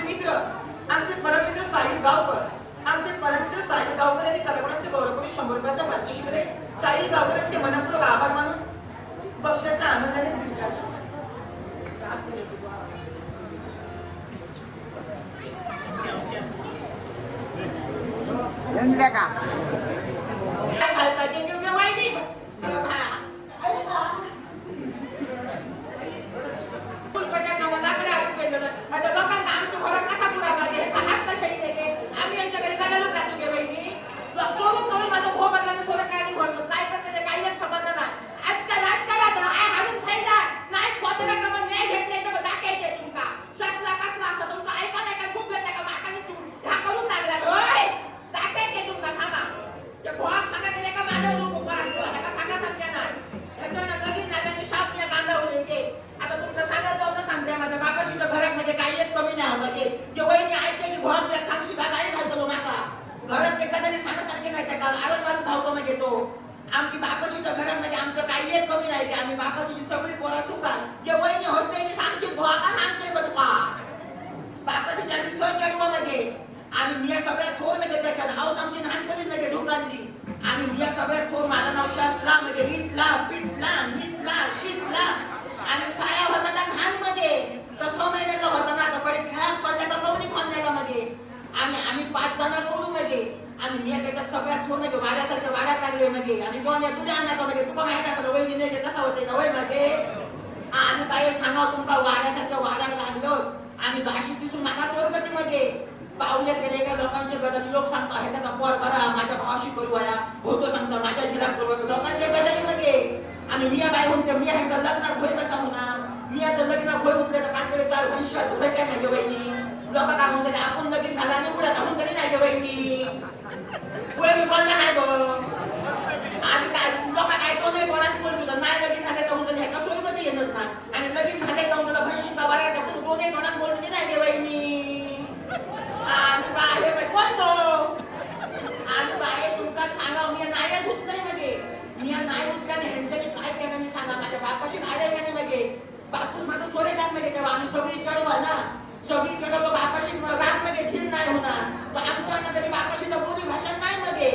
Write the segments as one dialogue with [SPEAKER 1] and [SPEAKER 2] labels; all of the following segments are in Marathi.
[SPEAKER 1] मित्र आमचे परममित्र साहिल गावकर यांनी कलाकारांचे गौरव करून 100 रुपयाचा पारितोषिक दिले. साहिल गावकरांचे मनपूर्वक आभार मानून बक्षाचा आनंदाने स्वीकारतो.
[SPEAKER 2] का आमची बापाशीच्या घरात म्हणजे आमचं काही एक कमी नाही की आम्ही बापाची सगळी पोरा सुखात जे वहिनी हॉस्टेलची सांगशी भोगा सांगते बघा बापाशीच्या आम्ही चढवा मध्ये आणि मी सगळ्यात थोर म्हणजे त्याच्यात हाऊस आमची लहानपणी म्हणजे ढोकांनी आणि मी सगळ्यात थोर माझं नाव शासला म्हणजे इटला पिटला निटला शिटला आणि साया होता त्या घाण मध्ये तसं महिन्याचा होता ना तर खेळात स्वतःचा कवनी खोलण्याला मध्ये आणि आम्ही 5 जण बोलू मध्ये आणि मी त्याच्यात सगळ्यात थोर म्हणजे वाड्यासारखं वाड्यात लागले म्हणजे आणि दोन या तुझ्या आणण्याचा म्हणजे तुका माहिती आहे वहिनी नाही कसं होते वय मध्ये आणि बाई सांगा तुमका वाड्यासारखं वाड्यात लागलं आणि गाशी दिसून मागा स्वर्गती मध्ये पावले गेले का लोकांचे गदर लोक सांगता हे त्याचा पोर बरा माझ्या भावाशी करू वया होतो सांगता माझ्या झिडात करू लोकांच्या गदरी मध्ये आणि मिया बाई म्हणते मिया हे लग्नात होय कसा होणार मियाचं लग्न होय उठले तर 5-4 वर्ष होय काय नाही वहिनी लोक काय म्हणतात आपण लगीन झाला आणि पुढे आपण तरी नाही वहिनी पुढे मी बोलला नाही गो आणि काय लोक काय कोणी कोणाच बोलतो नाही लगीन झाले तर म्हणतो ह्याचा स्वर्गती येणार नाही आणि लगीन झाले तर म्हणतो भैशी का बरा टाकून कोणी कोणाच बोलतो नाही वहिनी आणि बाहे कोणतो आणि बाहे तुमका सांगा मी नाहीच होत नाही म्हणजे मी नाही उठल्याने ह्यांच्यानी काय केलं मी सांगा माझ्या बापाशी गाड्या गेले म्हणजे बापूस माझं सोडे जात म्हणजे तेव्हा आम्ही सगळी चढवा ना सगळी चढव बापाशी रात मध्ये धीर नाही होणार आमच्या तरी बापाशी तर बोली भाषा नाही मध्ये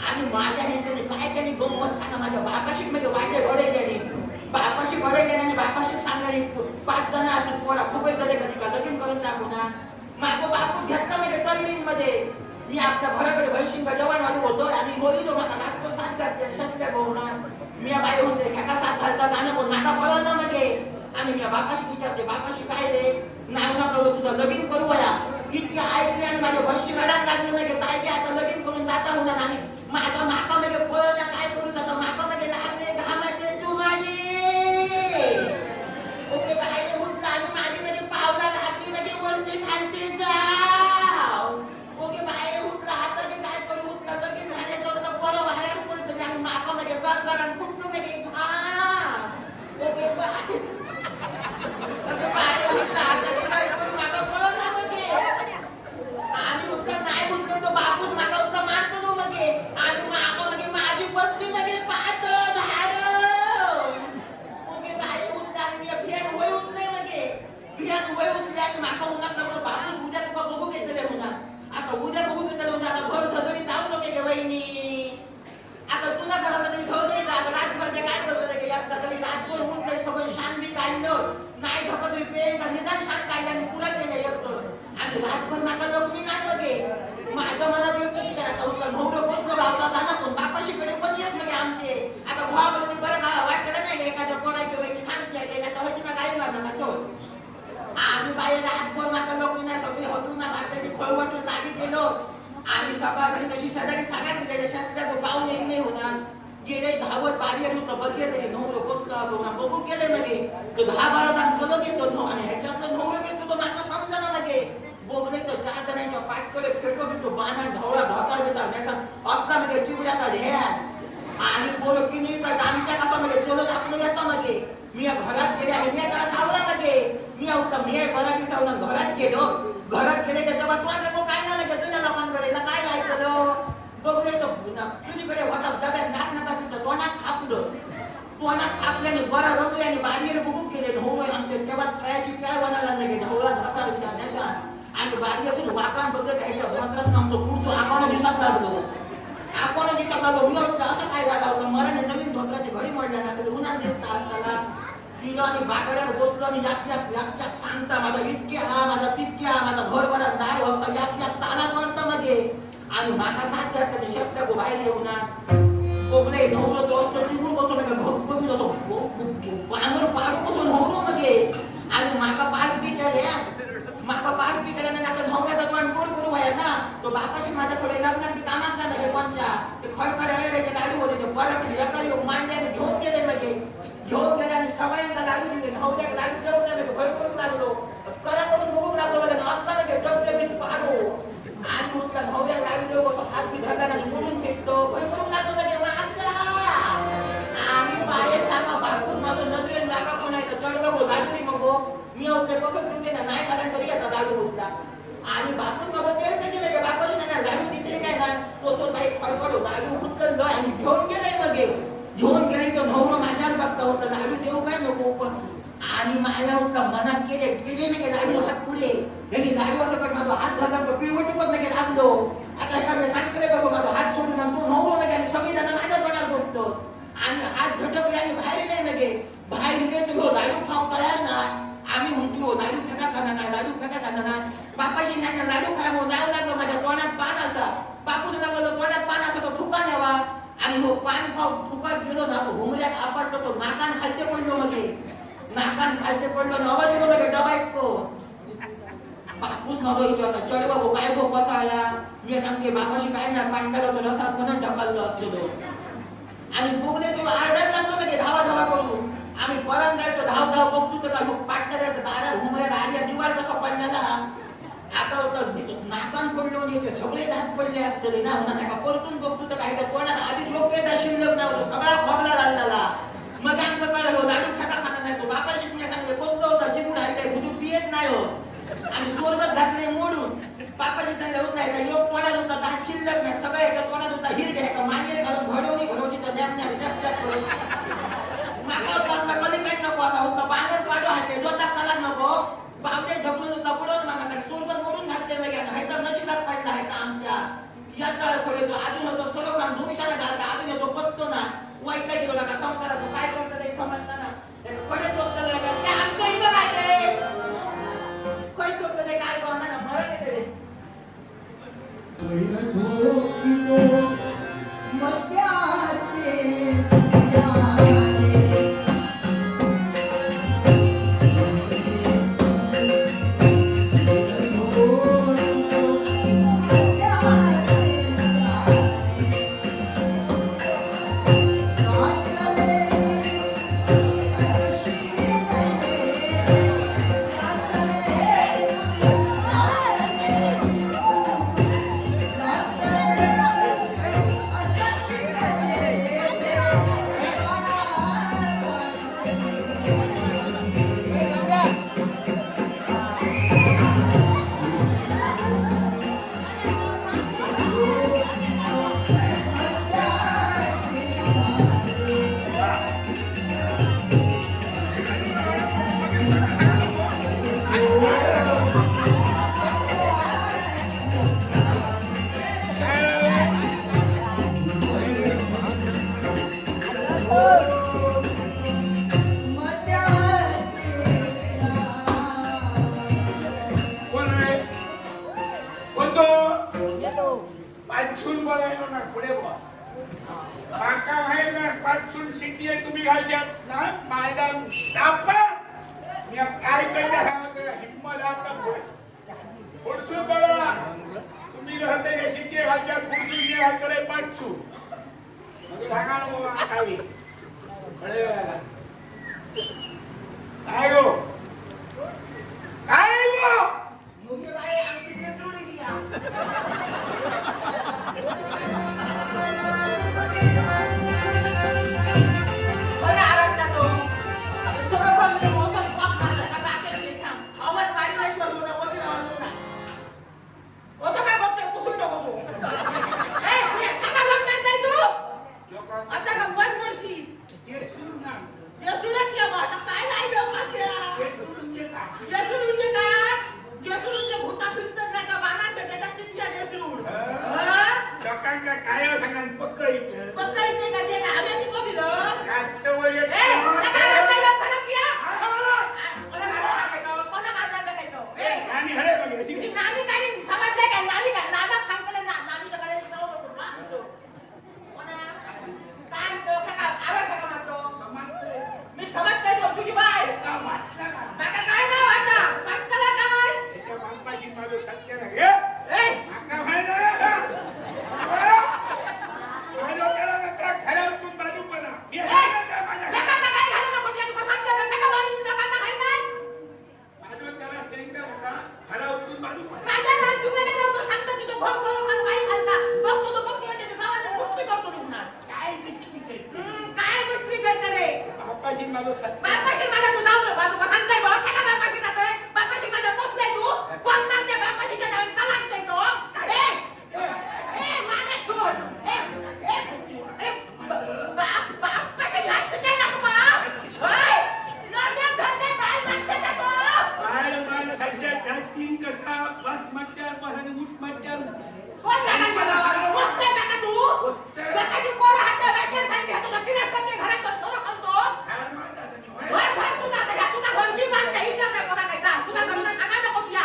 [SPEAKER 2] आणि माझ्या ह्यांच्यानी काय त्यांनी गमत सांगा माझ्या बापाशी म्हणजे वाटे घडे गेले बापाशी घडे गेले आणि बापाशी सांगणारी 5 जण असून पोरा खूप कधी कधी का लगीन करून टाकू ना माझं बापूस घेतला म्हणजे तरुणीं मध्ये मी आपल्या घराकडे भैशिंग जवान वाढू होतो आणि होईल माझा रात्र 7 घातले शस्त्या बहुणार मी बाई होते ह्याका 7 घालता जाणं पण माझा पळवला मध्ये आणि मी बापाशी विचारते बापाशी काय रे नाही ना करू तुझं लगीन करू वया इतकी ऐकली आणि माझ्या भैशी रडायला लागली म्हणजे काय की आता लगीन करून जाता होणार आणि माझा माका म्हणजे पळवल्या काय करू जाता माका म्हणजे लागले घामाचे जुमानी ओके बाई उठला आणि माझी म्हणजे पावला लागली म्हणजे वरती खालती जाव ओके बाई उठला हाताने काय करू उठला लगीन झाले तर पोरं बाहेर पडतं आणि माका म्हणजे गरगरण फुटून म्हणजे ओके बाई आणि उत्तर नाही उठलं तो बापूस मागा उत्तर मारतो तो मध्ये आणि मागा म्हणजे माझी बसली मध्ये पाहत ओके बाई उठला आणि मी भियान वय उठले मध्ये भियान वय उठले आणि मागा उन्हात लागलो बापूस उद्या तुका बघू घेतले उन्हात आता उद्या बघू घेतले उन्हात आता घर झगडी जाऊ नको गे वहिनी आता तुला घरात तरी ठेवले आता रातभर काय करतो रे एकदा तरी रातभर उठले सगळं शांती काढलं नाही झपत तरी पेन का निदान शांत काढलं आणि पुरा केलं एकटं आणि रातभर माझा लोकनी नाही बघे माझ्या मनात व्यक्त की आता उत्तर भाऊ बसलो लावता झाला पण बापाशीकडे पण येस म्हणजे आमचे आता भावाकडे ते बरं का वाटलं नाही एखाद्या पोरा किंवा सांगते आता होती ना काही मारणार का ठेवत आम्ही बाहेर रातभर माझा लोकनी नाही सगळी होतून ना भाताची फळवटून लागी गेलो आणि सकाळ घरी कशी शेजारी सांगायला त्याच्या शस्त्या पाहून येईल नाही होणार गेले धावत बाहेर होतं बघे तरी नवरं बसला बघू केले म्हणजे तो 10-12 जण चलो घेतो आणि ह्याच्यातलं नवरं घेतो तो माझा समजा ना म्हणजे बोगले तर 4 जणांच्या पाठकडे फेटो घेतो बाणा ढवळा धोतार बितार नेसात असला म्हणजे चिवड्याचा ढेर आणि बोलो की नाही तर आमच्या कसा म्हणजे चलो आपलं येतं म्हणजे मी घरात गेले आणि मी आता सावला म्हणजे मी उत्तम मी बरा दिसावला घरात गेलो घरात गेले त्याच्या बात वाटलं काय ना म्हणजे जुन्या लोकांकडे काय ऐकलं बघले तो तुझीकडे होता डब्यात नाचण्याचा तुझं तोंडात थापलं तोंडात थापल्याने बरा रंगल्याने बाहेर बघून केले हो आमच्या तेव्हा खायची काय बनायला नाही ढवळा धोतार बितार नेसा आणि बारी असून वाकान बघत ह्याच्या भोत्रात आमचं पुढचं आपण दिसत लागलो आपण दिसत लागलो मी म्हणतो असं काय झालं होतं मराने नवीन धोत्राची घडी मोडल्या ना तर उन्हात दिसता असताना तिला आणि बाकड्यात बसलो आणि यात सांगता माझा इतके हा माझा तितके हा माझा भरभरात दार होता यात तानात म्हणतं मगे आणि माझा साथ घातला मी शस्त्र गो बाहेर येऊ ना कोकणे नवरो तो असतो तिकडून कसं म्हणजे घोपी असो पांगर पाडू कसं नवरो मगे आणि माका पाच बी केल्याने आता नवऱ्याचा पण कोण करू व्हाय ना तो बापाशी माझ्या थोडे लग्नात बी कामात नाही म्हणजे कोणच्या ते खडखड वगैरे लाडू होते ते परत एका योग मांडल्याने घेऊन गेले म्हणजे घेऊन गेले आणि सगळ्यांना लाडू दिले नवऱ्याला लाडू देऊ नये भय करू लागलो करा करून बघू लागलो म्हणजे आता म्हणजे डबडबीत पाडू आणि उठला नवऱ्याला लाडू देऊ असं हात बी धरला नाही बोलून फेकतो भय करू लागलो म्हणजे आणि बाहेर सांगा बापून माझं नजरेत जागा कोण आहे तर चढ बघू लाडू मग मी उठले कसं तुझे ना नाही कारण तरी आता लाडू उठला आणि बापून बाबा ते कशी म्हणजे बापाची ना लाडू तिथे काय ना तो सो बाई खडखडो लाडू उचललो आणि घेऊन गेलाय मगे घेऊन गेले तो नवरो माझ्यावर बघता होता लाडू देऊ काय नको पण आणि माझ्या होता मनात केले मी लाडू हात पुढे यांनी लाडू असं कर माझा हात धरला पिवटू पण मी लागलो आता एका मी सांगते बघू माझा हात सोडून तो नवरो म्हणजे आणि सगळी जण माझ्या तोंडात बघतो आणि हात झटकले आणि बाहेर नाही म्हणजे बाहेर गेले तो लाडू खाऊ तयार ना आम्ही म्हणतो लाडू फेका खाना नाही लाडू फेका खाना नाही बापाशी नाही लाडू खाय मग जाऊ लागलो माझ्या तोंडात पान असा बापूच लागलो तोंडात पान असा तो फुका न्यावा आणि हो पान खाऊ फुकात गेलो ना तो हुमऱ्यात आपटलो तो नाकान खालते पडलो मगे नाकान खालते पडलो ना आवाज येतो मगे डबा ऐकतो बापूस मग विचारता चढ बाबू काय गो कसाळला मी सांगते बापाशी काय नाही पांढरा होतो रसात म्हणून ढकललो असतो आणि बोगले तो आरडायला लागलो म्हणजे धावा करून आम्ही परत जायचं धाव बघतो तर का पाटणाऱ्याचं दारात हुमऱ्यात आडी दिवाळ कसा पडलेला आता होतं नाकान पडलो आणि ते सगळे दात पडले असते ना म्हणा नका परतून बघतो तर काय तर कोणाला आधी लोक शिल्लक नव्हतं सगळा खोबला लागला मग आमचं कळलं लाडू फेका खाना नाही तो बापा शिकण्या सांगले बसलो होता चिमूड आहे काय बुजूक पियेत नाही हो आणि सोरगत घातले मोडून बापाची सांगले होत नाही का योग तोंडात होता दात शिल्लक नाही सगळं एका तोंडात होता हिर घ्यायचा मांडीर घालून घडवची तर नॅप चप करून मागा होता कधी काही नको असा होता बांगर पाडू हाटे जोता चाला नको बावडे ढकलून होता बुडवून मागा सोरगत मोडून घातले वेगळ्या नाहीतर नशिबात पडला आहे का आमच्या यात्रा खोले जो आधून होतो सरोखान भूमिशाला घालता आधून येतो पत्तो ना वाईटा गेलो का संसाराचं काय करतं ते समजतं ना कडे शोधतं ते आमच्या इथं काय ते कडे शोधतं ते काय करणार ना मरण येते
[SPEAKER 3] तुम्ही घालच्यात ना माझा मी काय करता हिम्मत आता पुढसून बघा तुम्ही घालता यशीचे घालच्यात पुढसून घालतले पाठसू म्हणजे सांगा ना बाबा काही काय गो काय गो
[SPEAKER 2] मुझे भाई आमची केसुडी दिया बघा आराधना तो सगळं पण मोसन पाप मारला का बाकी नाही काम आवाज पाडी नाही शोध होता वगैरे आवाज ना असं काय बघतोय पुसून टाकू तू ए पुढे काका बघ नाही तू आता का वन वर्षीत
[SPEAKER 3] केसून ना
[SPEAKER 2] केसुडी क्या बात काय नाही लोक मात्र
[SPEAKER 3] केसून
[SPEAKER 2] केसुडी म्हणजे काय केसुडी भूता खोल खोल खोल काही घालता बघतो तो बघतो म्हणजे गावाला मुक्ती करतो निघणार
[SPEAKER 3] काय किती करते?
[SPEAKER 2] काय मुक्ती करते रे
[SPEAKER 3] बापाशी माझं सत्य.
[SPEAKER 2] बापाशी माझा तू जाऊ नको तू सांगताय बघ काय बापाशी जातोय बापाशी माझा पोचलाय तू कोण माझ्या बापाशीच्या नावाने का लागतोय तो मागे सोड बापाशी लाच काय नको बा होय लोड्या धरते बाय माणसाचा तो
[SPEAKER 3] बाळ बाळ सध्या त्या तीन कसा बस मट्ट्यावर बस आणि उठ मट्ट्यावर.
[SPEAKER 2] कोण लागत मला पोचतोय का तू
[SPEAKER 3] पोचतोय.
[SPEAKER 2] बाकाची पोरं हात राज्यात सांगते तुझा किनास करते घरात सोडा खातो
[SPEAKER 3] हार मारता तुम्ही, होय?
[SPEAKER 2] होय होय तुझा आता तुझा घर मी बांधते इतर काय कोणा काय जा तुझा घरून सांगा नको तुला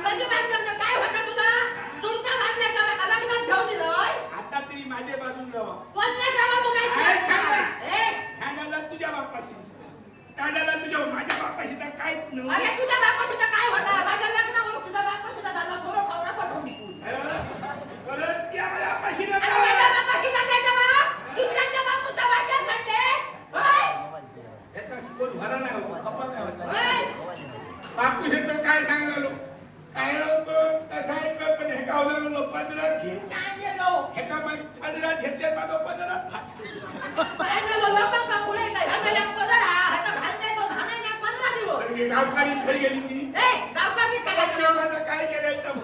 [SPEAKER 2] कधी बांधलं काय होतं तुझा चुलता बांधलाय का बघा लग्नात घेऊन दिलंय
[SPEAKER 3] आता तरी माझ्या बाजून राहा.
[SPEAKER 2] कोणत्या गावात तू
[SPEAKER 3] काय
[SPEAKER 2] काय
[SPEAKER 3] सांगा?
[SPEAKER 2] ए
[SPEAKER 3] ह्या डाला तुझ्या बापाशी, त्या डाला तुझ्या माझ्या बापाशी तर काहीच
[SPEAKER 2] अरे
[SPEAKER 3] नव्हतं.
[SPEAKER 2] तुझ्या बापाशीचं काय होतं माझ्या लग्नावर तुझ्या बापाशीचा झाला सोरो खावण्याचा
[SPEAKER 3] परत त्या माझ्या बापाशी
[SPEAKER 2] आणि
[SPEAKER 3] नका.
[SPEAKER 2] माझ्या बापाशीचा काय तेव्हा दुसऱ्यांच्या बापूचा वाट्या सांगते होय
[SPEAKER 3] ह्याचा कोण भरा नाही होतो, खपा नाही होता.
[SPEAKER 2] होय
[SPEAKER 3] बापू शेत काय सांगलो काय होतो तसा एक पण हे गावला पदरात घे.
[SPEAKER 2] काय गेलो
[SPEAKER 3] हे का मग पदरात घेते माझं पदरात फाट.
[SPEAKER 2] काय गेलो लोकांका पुढे येतं ह्या मेल्या पदर हा आता घालते तो धानाय ना 15 दिवस
[SPEAKER 3] म्हणजे गावकारी घरी गेली ती.
[SPEAKER 2] ए गावकरी काय केलं
[SPEAKER 3] माझं काय केलं तर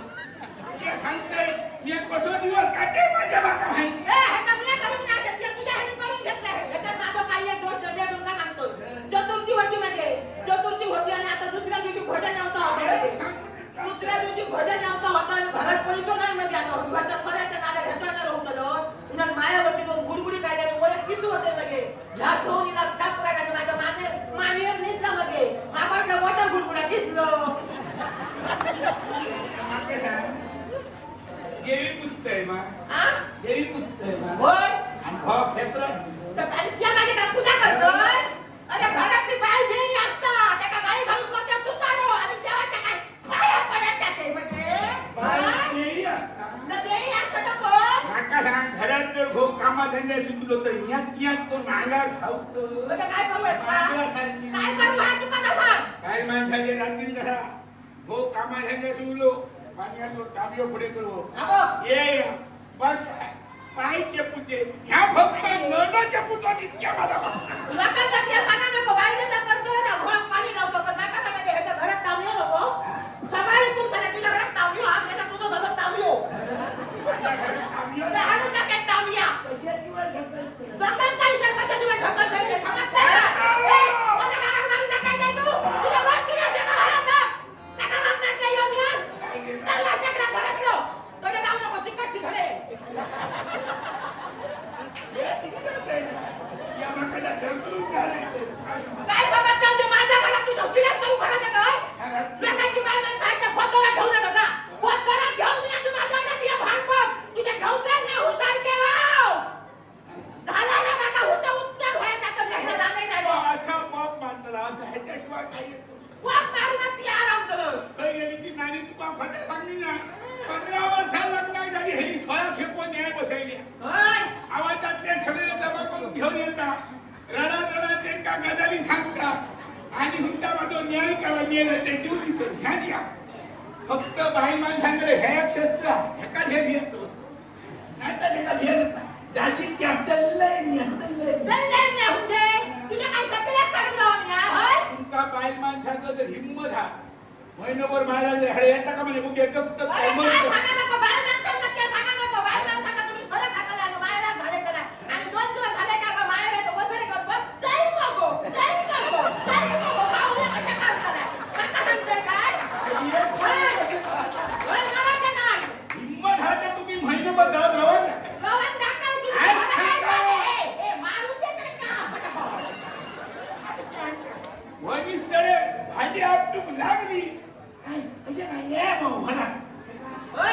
[SPEAKER 3] ते सांगते मी कसं दिवस काढते माझ्या बाका माहिती.
[SPEAKER 2] ए आता मी करून नाही घेतलं तुझ्या ह्याने करून घेतलंय याच्यात माझं काही एक दोष नव्हे तुमका सांगतो चतुर्थी होती म्हणजे चतुर्थी होती आणि आता दुसऱ्या दिवशी भोजन नव्हतं होतं दुसऱ्या दिवशी भोजन नव्हतं होतं आणि घरात पैसो नाही म्हणजे आता विवाहाच्या स्वराच्या नाल्या घेतवणार होतं पुन्हा मायावरची दोन गुडगुडी काढल्याने ओळख किसू होते लगे ह्या दोन हिला टाक करायला माझ्या मानेर निघला मध्ये मापाटला मोठा गुडगुडा किसलो
[SPEAKER 3] देवी पुजतय मा
[SPEAKER 2] हा
[SPEAKER 3] देवी पुजतय मा
[SPEAKER 2] होय
[SPEAKER 3] आणि भाव फेपरा
[SPEAKER 2] तर आणि त्या माझी काय पूजा करतोय अरे घरातली बाई देई असता त्याला गाई घालून करते तुतारो आणि देवाच्या काय पाया पडत जाते म्हणजे
[SPEAKER 3] बाई देवी असता.
[SPEAKER 2] तर देई असतं तर कोण
[SPEAKER 3] काका सांग घरात जर भाऊ कामाधंद्या शिकलो तर यात यात कोण मांगार खावतो.
[SPEAKER 2] म्हणजे काय करू येत का? काय करू हा तू मला सांग
[SPEAKER 3] काय माणसाचे राहतील कसा भाऊ कामाधंद्या शिकलो पाण्यात काबियो पुढे करू
[SPEAKER 2] अबो
[SPEAKER 3] ये बस पाय चेपूचे ह्या फक्त नरडा चेपूचा इतक्या माझा
[SPEAKER 2] लोकांना ते सांगा नको बाईने तर करतो ना घोळात पाणी लावतो पण नका सांगा ते ह्याच्या घरात तांबयो नको सकाळी तू त्याला तुझ्या घरात तांबयो हा त्याच्या तुझं झालं तांबयो हाणू टाकेल तांबया लोकांचा विचार कशा दिवस ढकल जाईल समजतंय का माझ्या घरात मारून टाकायचं तू तुझ्या वाटकीच्या घरात नका मागणार ते येऊन चला त्याकडे घरातलो तुझ्या जाऊ नको चिकटची घडे
[SPEAKER 3] या मकाला ढकलून घालायचं.
[SPEAKER 2] काय समजतं म्हणजे माझ्या घरात तू झोपलीस तू घरात येतोय लोकांची बाय माणसं आहेत त्या खोतोला घेऊन येतात का खोतोला घेऊन ये तू माझ्या घरात ये भांडण तुझ्या ढवचा नाही हुशार केला झाला ना बाका हुसा उत्तर व्हायचा तर भेटला नाही
[SPEAKER 3] तो
[SPEAKER 2] झालं
[SPEAKER 3] असा बाप मानला असं ह्याच्याशिवाय काही येत नाही.
[SPEAKER 2] वाक मारूनच ती आराम करत
[SPEAKER 3] खरं गेली ती नानी तुका खोटे सांगली ना 15 वर्षा लग्न झाली ह्यानी 16 खेपो न्याय बसवली
[SPEAKER 2] होय
[SPEAKER 3] आवाजातले सगळे जमा करून घेऊन येतात रडत रडत एका गजाली सांगतात आणि हुंटा माझा न्याय करा नेलं ते जीवली तर ह्या द्या फक्त बाई माणसांकडे हे एक शस्त्र ह्याका हे घेतो नाही तर ह्याका घेत नाही जाशील की हत्तलंय मी हत्तलंय
[SPEAKER 2] दंडे मी हुंजे तुझ्या काय सगळ्याच काढून राहून या होय
[SPEAKER 3] तुमका बाई माणसाचं जर हिंमत हा महिनोभर मारायला जर हळे येता का म्हणे मुके गप्त
[SPEAKER 2] अरे काय सांगा नको बाहेर माणसांचं ते सांगा नको बाहेर माणसांना तुम्ही सरळ खाताला आलो बाहेर घाले करा आणि 2 दिवस झाले का बा बाहेर येतो बसरे कर बघ जाई नको भाऊ कशा करताना नका सांगतोय काय होय मारायचं नाही
[SPEAKER 3] हिंमत हा तर तुम्ही महिनोभर जवळ राहत ना
[SPEAKER 2] गव्हाण टाकाल तुम्ही
[SPEAKER 3] काय
[SPEAKER 2] मला काय
[SPEAKER 3] सांगा?
[SPEAKER 2] झाले? ए मारून देतात का फटाफट
[SPEAKER 3] वनिष्ठळे भांडी आपटूक लागली कशा काय ये मग म्हणा
[SPEAKER 2] होय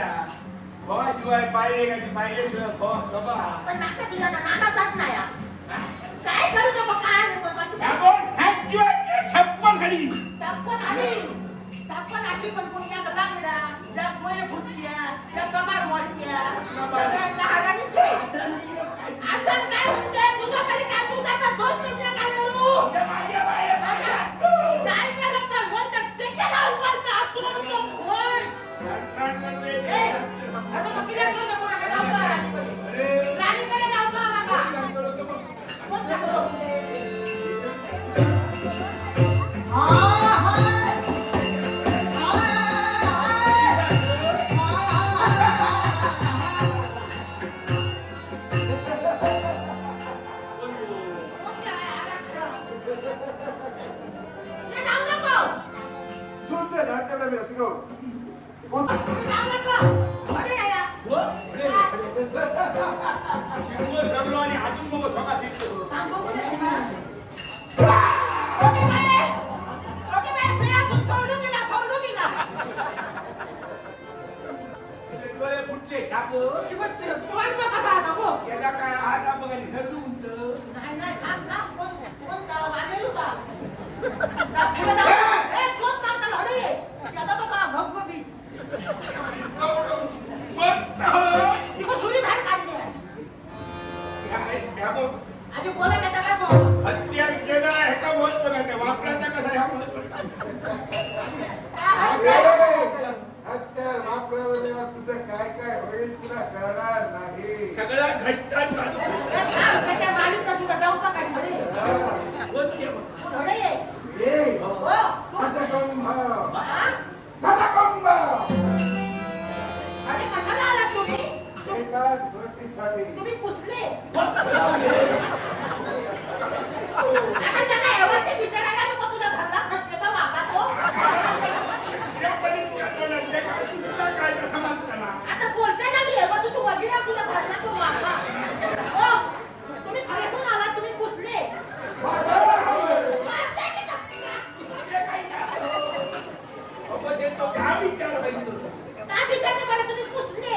[SPEAKER 3] या शिवाय पाहिले का ती पाहिल्याशिवाय सभा
[SPEAKER 2] पण नाका तुझ्या नाका जात नाही हा. काय करू नको काय नको
[SPEAKER 3] छप्पन खाली
[SPEAKER 2] छप्पन आली पण कोणत्या गदा मिळा त्या पोहे फुटक्या त्या कमार मोडक्या सगळ्या कहाणी ते आता काय म्हणते तुझा तरी काय तुझा तर दोष तुझ्या काय करू काय करत तर बोलत ते केला बोलता तू होय आता मग किती करू नको नका जाऊ राणीकडे जाऊ नका
[SPEAKER 4] सुनते नाटकाला मी असं करू कोण
[SPEAKER 3] सरलो आणि अजून मग स्वतः फिरतो डोळे फुटले शाप याला काय हात बघायला सर्दू उंच हत्या केला आहे का महत्व नाही वापराचा कसा ह्या महत्व
[SPEAKER 4] हत्यार वापरल्यावर तुझं काय काय होईल तुला कळणार नाही
[SPEAKER 3] सगळा घष्टात
[SPEAKER 4] ये हतकंब हतकंब एकाच गोष्टीसाठी
[SPEAKER 2] तुम्ही कुसले आता त्याला व्यवस्थित विचारायला नको तुझा धरला खटक्याचा वागा तो आता बोलताना मी हेवा तू वगैरे तुझा धरला तो वागा हो तुम्ही खरेसून आला तुम्ही कुसले का विचारते मला तुम्ही कुसले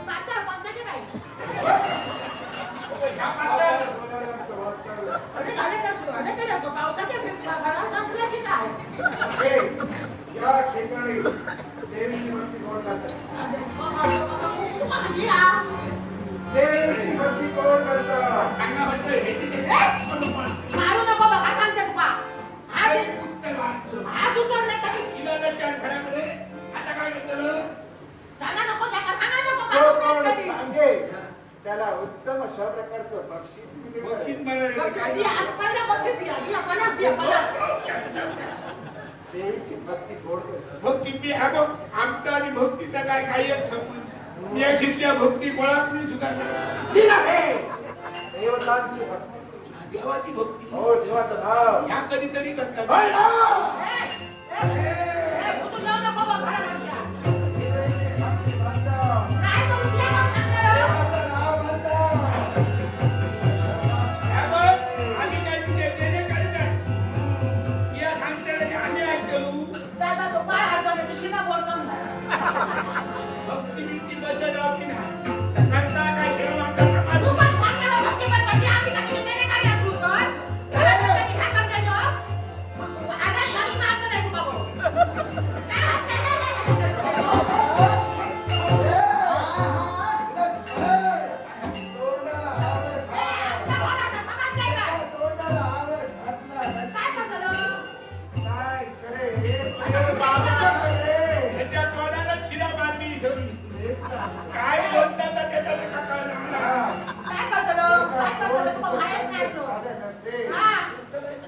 [SPEAKER 2] पातळ कोणत्याचे बाई
[SPEAKER 4] या ठिकाणी देवीची भक्ती कोण करतात देवीची भक्ती कोण करतात
[SPEAKER 2] मारू नको बघा सांगते तुका हात उचलले सांगा नको त्याला सांगा
[SPEAKER 4] जो
[SPEAKER 2] नको
[SPEAKER 4] कोण सांगे त्याला उत्तम अशा प्रकारचं बक्षीस दिले देवीची भक्ती कोण करतात
[SPEAKER 3] भक्ती मी हा बघ आमचा आणि भक्तीचा काय काही एक संबंध मी घेतल्या भक्ती बळात नाही सुद्धा
[SPEAKER 4] देवतांची भक्ती
[SPEAKER 3] देवाची भक्ती
[SPEAKER 4] हो देवाचं नाव
[SPEAKER 3] ह्या कधीतरी करतात
[SPEAKER 4] होय ना? देवीची भक्ती म्हणतात. देवाचं नाव म्हणतात.
[SPEAKER 3] ह्या बघ, आम्ही काय तुझे देणे करीत आहे या सांगते आम्ही ऐकलो भक्ती बिक्ती बद्दल आपली नाही करता काय सेवा करता
[SPEAKER 4] तोंडाला आवर तोंडाला आवर घातला काय करे
[SPEAKER 3] ह्याच्या तोंडाला शिरा मारली सगळी काय बोलतात त्याचा नका कळणार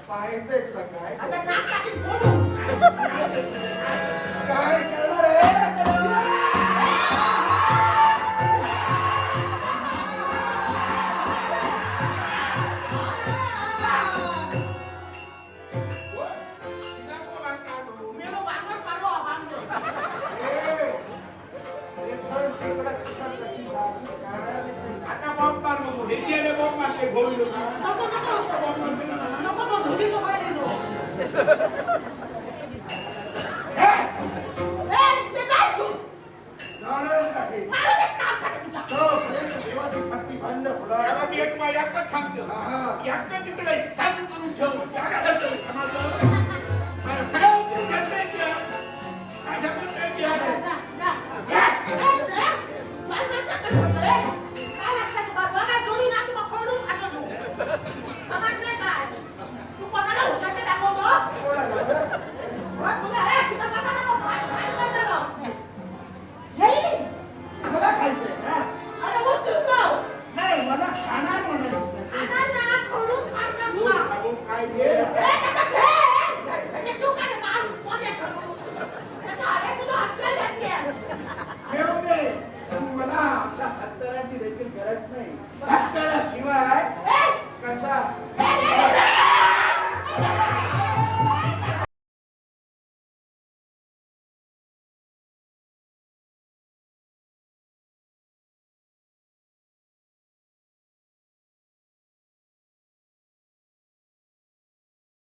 [SPEAKER 4] पाहायचंय तुला काय काय करणार
[SPEAKER 3] आता बॉम्ब मार नको ह्याची याने बॉम्ब मारते घोल
[SPEAKER 4] आहे
[SPEAKER 3] काही